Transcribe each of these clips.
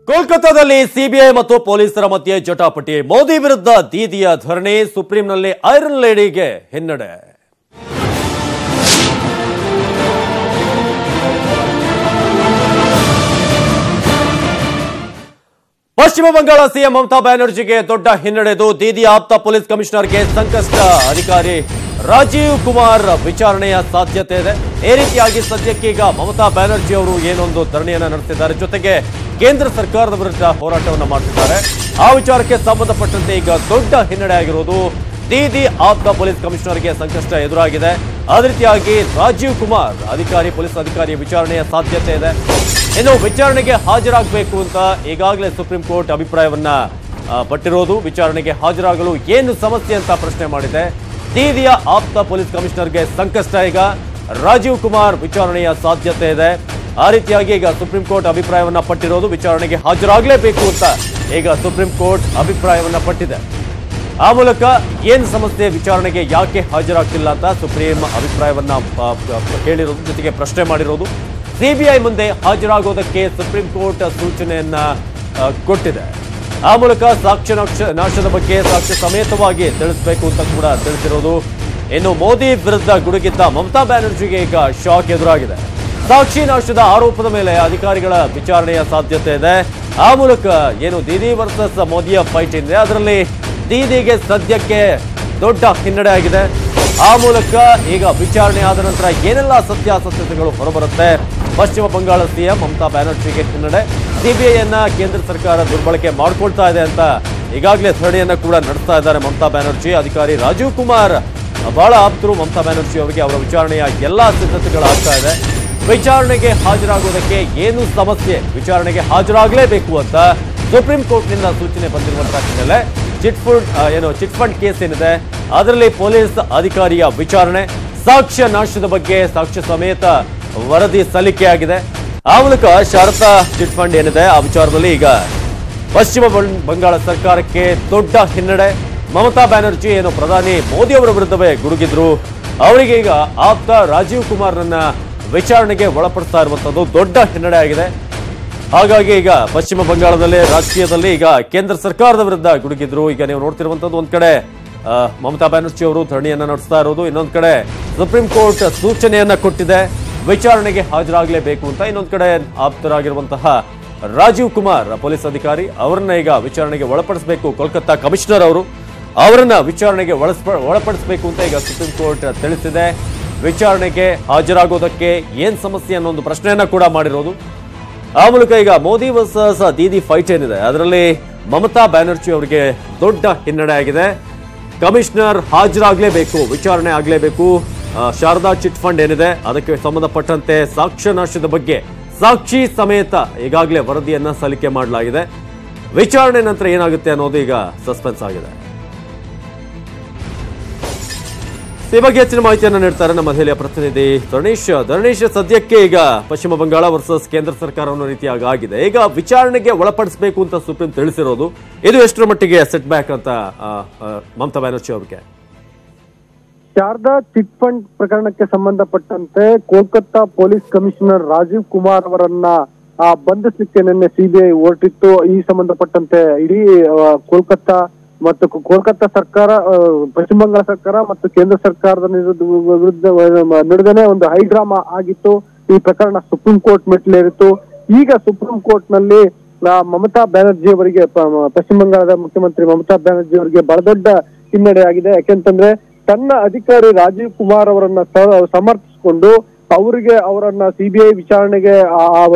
ಕೋಲ್ಕತ್ತಾದಲ್ಲಿ ಸಿಬಿಐ ಮತ್ತು ಪೊಲೀಸರ ಮಧ್ಯೆ ಜಟಾಪಟಿ. ಮೋದಿ ವಿರುದ್ಧ ದೀದಿಯ ಧರಣಿ. ಸುಪ್ರೀಂನಲ್ಲಿ ಐರನ್ ಲೇಡಿಗೆ ಹಿನ್ನಡೆ. ಪಶ್ಚಿಮ ಬಂಗಾಳ ಸಿಎಂ ಮಮತಾ ಬ್ಯಾನರ್ಜಿಗೆ ದೊಡ್ಡ ಹಿನ್ನಡೆದು ದೀದಿಯ ಆಪ್ತ ಪೊಲೀಸ್ ಕಮಿಷನರ್ಗೆ ಸಂಕಷ್ಟ. ಅಧಿಕಾರಿ ರಾಜೀವ್ ಕುಮಾರ್ ವಿಚಾರಣೆಯ ಸಾಧ್ಯತೆ ಇದೆ. ಈ ರೀತಿಯಾಗಿ ಸದ್ಯಕ್ಕೆ ಈಗ ಮಮತಾ ಬ್ಯಾನರ್ಜಿ ಅವರು ಏನೊಂದು ಧರಣಿಯನ್ನ ನಡೆಸಿದ್ದಾರೆ, ಜೊತೆಗೆ ಕೇಂದ್ರ ಸರ್ಕಾರದ ವಿರುದ್ಧ ಹೋರಾಟವನ್ನು ಮಾಡ್ತಿದ್ದಾರೆ. ಆ ವಿಚಾರಕ್ಕೆ ಸಂಬಂಧಪಟ್ಟಂತೆ ಈಗ ದೊಡ್ಡ ಹಿನ್ನಡೆ ಆಗಿರುವುದು. ದೀದಿ ಆಪ್ತ ಪೊಲೀಸ್ ಕಮಿಷನರ್ಗೆ ಸಂಕಷ್ಟ ಎದುರಾಗಿದೆ. ಅದೇ ರೀತಿಯಾಗಿ ರಾಜೀವ್ ಕುಮಾರ್ ಪೊಲೀಸ್ ಅಧಿಕಾರಿ ವಿಚಾರಣೆಯ ಸಾಧ್ಯತೆ ಇದೆ. ಇನ್ನು ವಿಚಾರಣೆಗೆ ಹಾಜರಾಗಬೇಕು ಅಂತ ಈಗಾಗಲೇ ಸುಪ್ರೀಂ ಕೋರ್ಟ್ ಅಭಿಪ್ರಾಯವನ್ನ ಪಟ್ಟಿರೋದು. ವಿಚಾರಣೆಗೆ ಹಾಜರಾಗಲು ಏನು ಸಮಸ್ಯೆ ಅಂತ ಪ್ರಶ್ನೆ ಮಾಡಿದೆ. ದೀದಿಯ ಆಪ್ತ ಪೊಲೀಸ್ ಕಮಿಷನರ್ಗೆ ಸಂಕಷ್ಟ. ಈಗ ರಾಜೀವ್ ಕುಮಾರ್ ವಿಚಾರಣೆಯ ಸಾಧ್ಯತೆ ಇದೆ. ಆ ರೀತಿಯಾಗಿ ಈಗ ಸುಪ್ರೀಂ ಕೋರ್ಟ್ ಅಭಿಪ್ರಾಯವನ್ನ ಪಟ್ಟಿರೋದು. ವಿಚಾರಣೆಗೆ ಹಾಜರಾಗಲೇಬೇಕು ಅಂತ ಈಗ ಸುಪ್ರೀಂ ಕೋರ್ಟ್ ಅಭಿಪ್ರಾಯವನ್ನ ಪಟ್ಟಿದೆ. ಆ ಮೂಲಕ ಏನು ಸಮಸ್ಯೆ, ವಿಚಾರಣೆಗೆ ಯಾಕೆ ಹಾಜರಾಗ್ತಿಲ್ಲ ಅಂತ ಸುಪ್ರೀಂ ಅಭಿಪ್ರಾಯವನ್ನ ಕೇಳಿರೋದು, ಜೊತೆಗೆ ಪ್ರಶ್ನೆ ಮಾಡಿರೋದು. ಸಿಬಿಐ ಮುಂದೆ ಹಾಜರಾಗೋದಕ್ಕೆ ಸುಪ್ರೀಂ ಕೋರ್ಟ್ ಸೂಚನೆಯನ್ನ ಕೊಟ್ಟಿದೆ. ಆ ಮೂಲಕ ಸಾಕ್ಷ್ಯ ನಾಶದ ಬಗ್ಗೆ ಸಾಕ್ಷ್ಯ ಸಮೇತವಾಗಿ ತಿಳಿಸಬೇಕು ಅಂತ ಕೂಡ ತಿಳಿಸಿರೋದು. ಇನ್ನು ಮೋದಿ ವಿರುದ್ಧ ಗುಡುಗಿದ್ದ ಮಮತಾ ಬ್ಯಾನರ್ಜಿಗೆ ಈಗ ಶಾಕ್ ಎದುರಾಗಿದೆ. ಸಾಕ್ಷಿ ನಾಶದ ಆರೋಪದ ಮೇಲೆ ಅಧಿಕಾರಿಗಳ ವಿಚಾರಣೆಯ ಸಾಧ್ಯತೆ ಇದೆ. ಆ ಮೂಲಕ ಏನು ದೀದಿ ವರ್ಸಸ್ ಮೋದಿಯ ಫೈಟ್ ಇದೆ, ಅದರಲ್ಲಿ ದೀದಿಗೆ ಸದ್ಯಕ್ಕೆ ದೊಡ್ಡ ಹಿನ್ನಡೆ ಆಗಿದೆ. ಆ ಮೂಲಕ ಈಗ ವಿಚಾರಣೆ ಆದ ನಂತರ ಏನೆಲ್ಲ ಸತ್ಯಾಸತ್ಯತೆಗಳು ಹೊರಬರುತ್ತೆ. ಪಶ್ಚಿಮ ಬಂಗಾಳ ಸಿಎಂ ಮಮತಾ ಬ್ಯಾನರ್ಜಿಗೆ ಹಿನ್ನಡೆ. ಸಿಬಿಐಯನ್ನ ಕೇಂದ್ರ ಸರ್ಕಾರ ದುರ್ಬಳಕೆ ಮಾಡಿಕೊಳ್ತಾ ಇದೆ ಅಂತ ಈಗಾಗಲೇ ಧರಣಿಯನ್ನ ಕೂಡ ನಡೆಸ್ತಾ ಇದ್ದಾರೆ ಮಮತಾ ಬ್ಯಾನರ್ಜಿ. ಅಧಿಕಾರಿ ರಾಜೀವ್ ಕುಮಾರ್ ಬಹಳ ಆಪ್ತರು ಮಮತಾ ಬ್ಯಾನರ್ಜಿ ಅವರಿಗೆ. ಅವರ ವಿಚಾರಣೆಯ ಎಲ್ಲಾ ಸಿದ್ಧತೆಗಳಾಗ್ತಾ ಇದೆ. ವಿಚಾರಣೆಗೆ ಹಾಜರಾಗುವುದಕ್ಕೆ ಏನು ಸಮಸ್ಯೆ, ವಿಚಾರಣೆಗೆ ಹಾಜರಾಗಲೇಬೇಕು ಅಂತ ಸುಪ್ರೀಂ ಕೋರ್ಟ್ನಿಂದ ಸೂಚನೆ ಬಂದಿರುವಂತಹ ಹಿನ್ನೆಲೆ ಚಿಟ್ ಫಂಡ್ ಕೇಸ್ ಏನಿದೆ ಅದರಲ್ಲಿ ಪೊಲೀಸ್ ಅಧಿಕಾರಿಯ ವಿಚಾರಣೆ, ಸಾಕ್ಷ್ಯ ನಾಶದ ಬಗ್ಗೆ ಸಾಕ್ಷ್ಯ ಸಮೇತ ವರದಿ ಸಲ್ಲಿಕೆಯಾಗಿದೆ. ಆ ಮೂಲಕ ಶಾರದಾ ಚಿಟ್ ಫಂಡ್ ಏನಿದೆ ಆ ವಿಚಾರದಲ್ಲಿ ಈಗ ಪಶ್ಚಿಮ ಬಂಗಾಳ ಸರ್ಕಾರಕ್ಕೆ ದೊಡ್ಡ ಹಿನ್ನಡೆ. ಮಮತಾ ಬ್ಯಾನರ್ಜಿ ಏನು ಪ್ರಧಾನಿ ಮೋದಿ ಅವರ ವಿರುದ್ಧವೇ ಗುಡುಗಿದ್ರು, ಅವರಿಗೆ ಈಗ ಆಪ್ತ ರಾಜೀವ್ ಕುಮಾರ್ನನ್ನ ವಿಚಾರಣೆಗೆ ಒಳಪಡಿಸ್ತಾ ಇರುವಂತದ್ದು ದೊಡ್ಡ ಹಿನ್ನಡೆ ಆಗಿದೆ. ಹಾಗಾಗಿ ಈಗ ಪಶ್ಚಿಮ ಬಂಗಾಳದಲ್ಲಿ ರಾಜಕೀಯದಲ್ಲಿ ಈಗ ಕೇಂದ್ರ ಸರ್ಕಾರದ ವಿರುದ್ಧ ಗುಡುಗಿದ್ರು. ಈಗ ನೀವು ನೋಡ್ತಿರುವಂತದ್ದು ಒಂದ್ ಕಡೆ ಮಮತಾ ಬ್ಯಾನರ್ಜಿ ಅವರು ಧರಣಿಯನ್ನ ನಡೆಸ್ತಾ ಇರೋದು, ಇನ್ನೊಂದ್ ಕಡೆ ಸುಪ್ರೀಂ ಕೋರ್ಟ್ ಸೂಚನೆಯನ್ನ ಕೊಟ್ಟಿದೆ ವಿಚಾರಣೆಗೆ ಹಾಜರಾಗಲೇಬೇಕು ಅಂತ. ಇನ್ನೊಂದ್ ಕಡೆ ಆಪ್ತರಾಗಿರುವಂತಹ ರಾಜೀವ್ ಕುಮಾರ್ ಪೊಲೀಸ್ ಅಧಿಕಾರಿ ಅವರನ್ನ ಈಗ ವಿಚಾರಣೆಗೆ ಒಳಪಡಿಸಬೇಕು. ಕೋಲ್ಕತ್ತಾ ಕಮಿಷನರ್ ಅವರನ್ನ ವಿಚಾರಣೆಗೆ ಒಳಪಡಿಸಬೇಕು ಅಂತ ಈಗ ಸುಪ್ರೀಂ ಕೋರ್ಟ್ ತಿಳಿಸಿದೆ. ವಿಚಾರಣೆಗೆ ಹಾಜರಾಗೋದಕ್ಕೆ ಏನ್ ಸಮಸ್ಯೆ ಅನ್ನೋ ಒಂದು ಪ್ರಶ್ನೆಯನ್ನ ಕೂಡ ಮಾಡಿರೋದು. ಆ ಮೂಲಕ ಈಗ ಮೋದಿ ವರ್ಸಸ್ ದೀದಿ ಫೈಟ್ ಏನಿದೆ ಅದರಲ್ಲಿ ಮಮತಾ ಬ್ಯಾನರ್ಜಿ ಅವರಿಗೆ ದೊಡ್ಡ ಹಿನ್ನಡೆ ಆಗಿದೆ. ಕಮಿಷನರ್ ಹಾಜರಾಗಲೇಬೇಕು, ವಿಚಾರಣೆ ಆಗಲೇಬೇಕು. ಶಾರದಾ ಚಿಟ್ ಫಂಡ್ ಏನಿದೆ ಅದಕ್ಕೆ ಸಂಬಂಧಪಟ್ಟಂತೆ ಸಾಕ್ಷ್ಯ ನಾಶದ ಬಗ್ಗೆ ಸಾಕ್ಷಿ ಸಮೇತ ಈಗಾಗಲೇ ವರದಿಯನ್ನ ಸಲ್ಲಿಕೆ ಮಾಡಲಾಗಿದೆ. ವಿಚಾರಣೆ ನಂತರ ಏನಾಗುತ್ತೆ ಅನ್ನೋದು ಈಗ ಸಸ್ಪೆನ್ಸ್ ಆಗಿದೆ. ಈ ಬಗ್ಗೆ ಹೆಚ್ಚಿನ ಮಾಹಿತಿಯನ್ನು ನೀಡ್ತಾರೆ ನಮ್ಮ ದೆಹಲಿಯ ಪ್ರತಿನಿಧಿ ಧರಣೀಶ್. ಸದ್ಯಕ್ಕೆ ಈಗ ಪಶ್ಚಿಮ ಬಂಗಾಳ ವರ್ಸಸ್ ಕೇಂದ್ರ ಸರ್ಕಾರ ಅನ್ನೋ ರೀತಿಯಾಗಿ ಆಗಿದೆ. ಈಗ ವಿಚಾರಣೆಗೆ ಒಳಪಡಿಸಬೇಕು ಅಂತ ಸುಪ್ರೀಂ ತಿಳಿಸಿರೋದು, ಇದು ಎಷ್ಟರ ಮಟ್ಟಿಗೆ ಸೆಟ್ ಬ್ಯಾಕ್ ಅಂತ ಮಮತಾ ಬ್ಯಾನರ್ಜಿ ಅವರಿಗೆ? ಶಾರದಾ ಚಿಟ್ ಫಂಡ್ ಪ್ರಕರಣಕ್ಕೆ ಸಂಬಂಧಪಟ್ಟಂತೆ ಕೋಲ್ಕತ್ತಾ ಪೊಲೀಸ್ ಕಮಿಷನರ್ ರಾಜೀವ್ ಕುಮಾರ್ ಅವರನ್ನ ಬಂಧಿಸಲಿಕ್ಕೆ ನಿನ್ನೆ ಸಿಬಿಐ ಹೊರಟಿತ್ತು. ಈ ಸಂಬಂಧಪಟ್ಟಂತೆ ಇಡೀ ಕೋಲ್ಕತ್ತಾ ಸರ್ಕಾರ, ಪಶ್ಚಿಮ ಬಂಗಾಳ ಸರ್ಕಾರ ಮತ್ತು ಕೇಂದ್ರ ಸರ್ಕಾರದ ವಿರುದ್ಧ ನಡೆದನೆ ಒಂದು ಹೈಡ್ರಾಮಾ ಆಗಿತ್ತು. ಈ ಪ್ರಕರಣ ಸುಪ್ರೀಂ ಕೋರ್ಟ್ ಮೆಟ್ಟಿಲೇರಿತ್ತು. ಈಗ ಸುಪ್ರೀಂ ಕೋರ್ಟ್ ನಲ್ಲಿ ಮಮತಾ ಬ್ಯಾನರ್ಜಿ ಅವರಿಗೆ, ಪಶ್ಚಿಮ ಬಂಗಾಳದ ಮುಖ್ಯಮಂತ್ರಿ ಮಮತಾ ಬ್ಯಾನರ್ಜಿ ಅವರಿಗೆ ಬಹಳ ದೊಡ್ಡ ಹಿನ್ನಡೆ ಆಗಿದೆ. ಯಾಕೆಂತಂದ್ರೆ ತನ್ನ ಅಧಿಕಾರಿ ರಾಜೀವ್ ಕುಮಾರ್ ಅವರನ್ನ ಸಮರ್ಥಿಸಿಕೊಂಡು ಅವರನ್ನ ಸಿಬಿಐ ವಿಚಾರಣೆಗೆ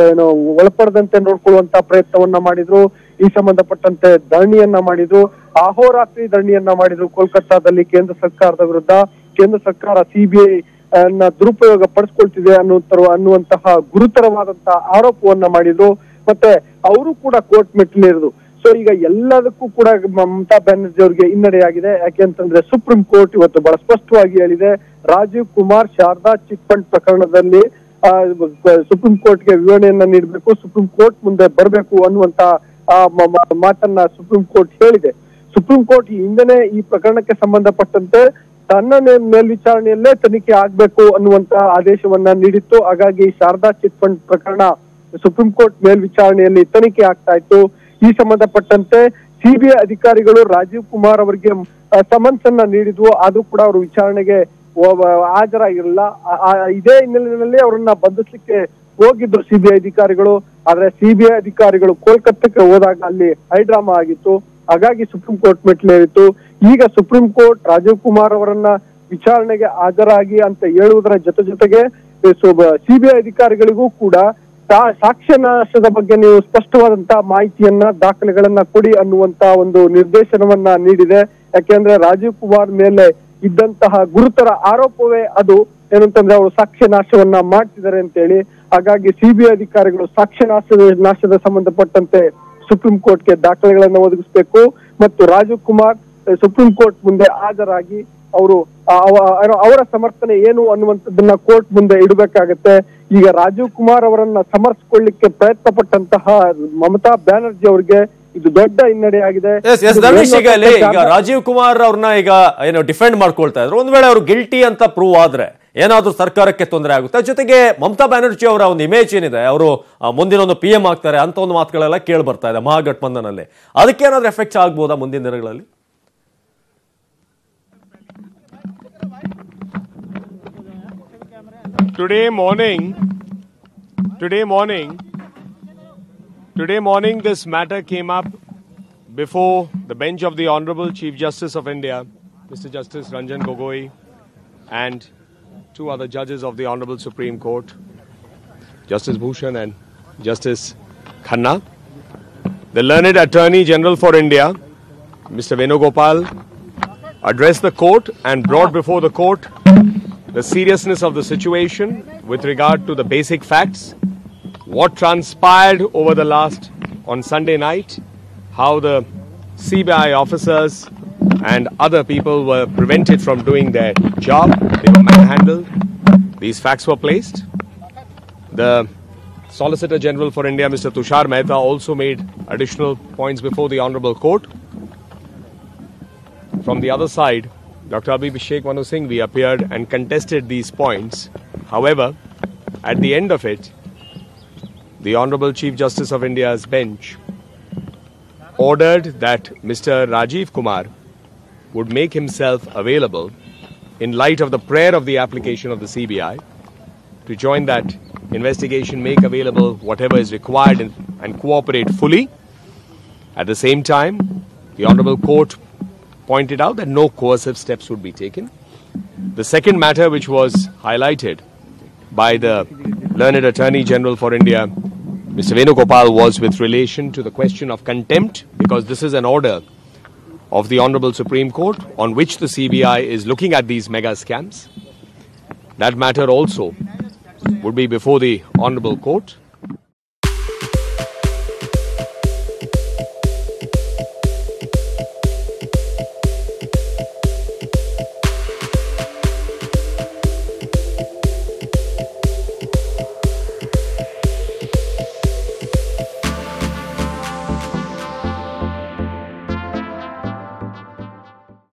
ಒಳಪಡದಂತೆ ನೋಡ್ಕೊಳ್ಳುವಂತ ಪ್ರಯತ್ನವನ್ನ ಮಾಡಿದ್ರು. ಈ ಸಂಬಂಧಪಟ್ಟಂತೆ ಧರಣಿಯನ್ನ ಮಾಡಿದ್ರು, ಅಹೋರಾತ್ರಿ ಧರಣಿಯನ್ನ ಮಾಡಿದ್ರು ಕೋಲ್ಕತ್ತಾದಲ್ಲಿ ಕೇಂದ್ರ ಸರ್ಕಾರದ ವಿರುದ್ಧ. ಕೇಂದ್ರ ಸರ್ಕಾರ ಸಿಬಿಐ ದುರುಪಯೋಗ ಪಡಿಸ್ಕೊಳ್ತಿದೆ ಅನ್ನುವಂತಹ ಗುರುತರವಾದಂತಹ ಆರೋಪವನ್ನ ಮಾಡಿದ್ರು. ಮತ್ತೆ ಅವರು ಕೂಡ ಕೋರ್ಟ್ ಮೆಟ್ಟಿಲೇರಿದ್ರು. ಸೊ ಈಗ ಎಲ್ಲದಕ್ಕೂ ಕೂಡ ಮಮತಾ ಬ್ಯಾನರ್ಜಿ ಅವರಿಗೆ ಹಿನ್ನಡೆಯಾಗಿದೆ. ಯಾಕೆಂತಂದ್ರೆ ಸುಪ್ರೀಂ ಕೋರ್ಟ್ ಇವತ್ತು ಬಹಳ ಸ್ಪಷ್ಟವಾಗಿ ಹೇಳಿದೆ, ರಾಜೀವ್ ಕುಮಾರ್ ಶಾರದಾ ಚಿಟ್ ಫಂಡ್ ಪ್ರಕರಣದಲ್ಲಿ ಸುಪ್ರೀಂ ಕೋರ್ಟ್ಗೆ ವಿವರಣೆಯನ್ನ ನೀಡಬೇಕು, ಸುಪ್ರೀಂ ಕೋರ್ಟ್ ಮುಂದೆ ಬರಬೇಕು ಅನ್ನುವಂತ ಮಾತನ್ನ ಸುಪ್ರೀಂ ಕೋರ್ಟ್ ಹೇಳಿದೆ. ಸುಪ್ರೀಂ ಕೋರ್ಟ್ ಹಿಂದೆನೆ ಈ ಪ್ರಕರಣಕ್ಕೆ ಸಂಬಂಧಪಟ್ಟಂತೆ ತನ್ನ ಮೇಲ್ವಿಚಾರಣೆಯಲ್ಲೇ ತನಿಖೆ ಆಗ್ಬೇಕು ಅನ್ನುವಂತ ಆದೇಶವನ್ನ ನೀಡಿತ್ತು. ಹಾಗಾಗಿ ಶಾರದಾ ಚಿಟ್ ಫಂಡ್ ಪ್ರಕರಣ ಸುಪ್ರೀಂ ಕೋರ್ಟ್ ಮೇಲ್ವಿಚಾರಣೆಯಲ್ಲಿ ತನಿಖೆ ಆಗ್ತಾ ಇತ್ತು. ಈ ಸಂಬಂಧಪಟ್ಟಂತೆ ಸಿಬಿಐ ಅಧಿಕಾರಿಗಳು ರಾಜೀವ್ ಕುಮಾರ್ ಅವರಿಗೆ ಸಮನ್ಸ್ ಅನ್ನ ನೀಡಿದ್ವು, ಆದ್ರೂ ಕೂಡ ಅವರು ವಿಚಾರಣೆಗೆ ಹಾಜರಾಗಿರಲಿಲ್ಲ. ಇದೇ ಹಿನ್ನೆಲೆಯಲ್ಲಿ ಅವರನ್ನ ಬಂಧಿಸಲಿಕ್ಕೆ ಹೋಗಿದ್ರು ಸಿಬಿಐ ಅಧಿಕಾರಿಗಳು. ಆದ್ರೆ ಸಿಬಿಐ ಅಧಿಕಾರಿಗಳು ಕೋಲ್ಕತ್ತಾಕ್ಕೆ ಹೋದಾಗ ಅಲ್ಲಿ ಹೈಡ್ರಾಮಾ ಆಗಿತ್ತು, ಹಾಗಾಗಿ ಸುಪ್ರೀಂ ಕೋರ್ಟ್ ಮೆಟ್ಲೇರಿತ್ತು. ಈಗ ಸುಪ್ರೀಂ ಕೋರ್ಟ್ ರಾಜೀವ್ ಕುಮಾರ್ ಅವರನ್ನ ವಿಚಾರಣೆಗೆ ಹಾಜರಾಗಿ ಅಂತ ಹೇಳುವುದರ ಜೊತೆಗೆ ಸಿಬಿಐ ಅಧಿಕಾರಿಗಳಿಗೂ ಕೂಡ ಸಾಕ್ಷ್ಯ ನಾಶದ ಬಗ್ಗೆ ನೀವು ಸ್ಪಷ್ಟವಾದಂತಹ ಮಾಹಿತಿಯನ್ನ ದಾಖಲೆಗಳನ್ನ ಕೊಡಿ ಅನ್ನುವಂತ ಒಂದು ನಿರ್ದೇಶನವನ್ನ ನೀಡಿದೆ. ಯಾಕೆಂದ್ರೆ ರಾಜೀವ್ ಕುಮಾರ್ ಮೇಲೆ ಇದ್ದಂತಹ ಗುರುತರ ಆರೋಪವೇ ಅದು ಏನಂತಂದ್ರೆ ಅವರು ಸಾಕ್ಷ್ಯ ನಾಶವನ್ನ ಮಾಡ್ತಿದ್ದಾರೆ ಅಂತ ಹೇಳಿ. ಹಾಗಾಗಿ ಸಿಬಿಐ ಅಧಿಕಾರಿಗಳು ಸಾಕ್ಷ್ಯ ನಾಶದ ಸಂಬಂಧಪಟ್ಟಂತೆ ಸುಪ್ರೀಂ ಕೋರ್ಟ್ಗೆ ದಾಖಲೆಗಳನ್ನ ಒದಗಿಸಬೇಕು ಮತ್ತು ರಾಜೀವ್ ಕುಮಾರ್ ಸುಪ್ರೀಂ ಕೋರ್ಟ್ ಮುಂದೆ ಹಾಜರಾಗಿ ಅವರ ಸಮರ್ಥನೆ ಏನು ಅನ್ನುವಂಥದ್ದನ್ನ ಕೋರ್ಟ್ ಮುಂದೆ ಇಡಬೇಕಾಗತ್ತೆ. ಈಗ ರಾಜೀವ್ ಕುಮಾರ್ ಅವರನ್ನ ಸಮರ್ಥಿಸಿಕೊಳ್ಳಿಕ್ಕೆ ಪ್ರಯತ್ನ ಪಟ್ಟಂತಹ ಮಮತಾ ಬ್ಯಾನರ್ಜಿ ಅವರಿಗೆ ಇದು ದೊಡ್ಡ ಹಿನ್ನಡೆ ಆಗಿದೆ. ಈಗ ರಾಜೀವ್ ಕುಮಾರ್ ಅವ್ರನ್ನ ಈಗ ಏನು ಡಿಫೆಂಡ್ ಮಾಡ್ಕೊಳ್ತಾ ಇದ್ರು, ಒಂದ್ ವೇಳೆ ಅವರು ಗಿಲ್ಟಿ ಅಂತ ಪ್ರೂವ್ ಆದ್ರೆ ಏನಾದ್ರೂ ಸರ್ಕಾರಕ್ಕೆ ತೊಂದರೆ ಆಗುತ್ತೆ. ಜೊತೆಗೆ ಮಮತಾ ಬ್ಯಾನರ್ಜಿ ಅವರ ಒಂದು ಇಮೇಜ್ ಏನಿದೆ, ಅವರು ಮುಂದಿನ ಒಂದು PM ಆಗ್ತಾರೆ ಅಂತ ಒಂದು ಮಾತುಗಳೆಲ್ಲ ಕೇಳಿ ಬರ್ತಾ ಇದೆ ಮಹಾಗಠಬಂಧನಲ್ಲಿ. ಅದಕ್ಕೆ ಏನಾದ್ರೂ ಎಫೆಕ್ಟ್ಸ್ ಆಗ್ಬೋದಾ ಮುಂದಿನ ದಿನಗಳಲ್ಲಿ? Today morning, this matter came up before the bench of the Honorable Chief Justice of India, Mr. Justice Ranjan Gogoi, and two other judges of the Honorable Supreme Court, Justice Bhushan and Justice Khanna. The learned Attorney General for India, Mr. Venugopal, addressed the court and brought before the court the seriousness of the situation with regard to the basic facts, what transpired over the on Sunday night, how the CBI officers and other people were prevented from doing their job, they were manhandled. These facts were placed. The Solicitor General for India, Mr. Tushar Mehta, also made additional points before the Honorable Court. From the other side, Dr. Abhishek Manu Singhvi appeared and contested these points. However, at the end of it, the Honorable Chief Justice of India's bench ordered that Mr. Rajiv Kumar would make himself available in light of the prayer of the application of the CBI to join that investigation, make available whatever is required and cooperate fully. At the same time, the Honorable Court pointed out that no coercive steps would be taken. The second matter which was highlighted by the learned Attorney General for India, Mr. Venugopal, was with relation to the question of contempt, because this is an order of the Honorable Supreme Court on which the CBI is looking at these mega scams. That matter also would be before the Honorable Court.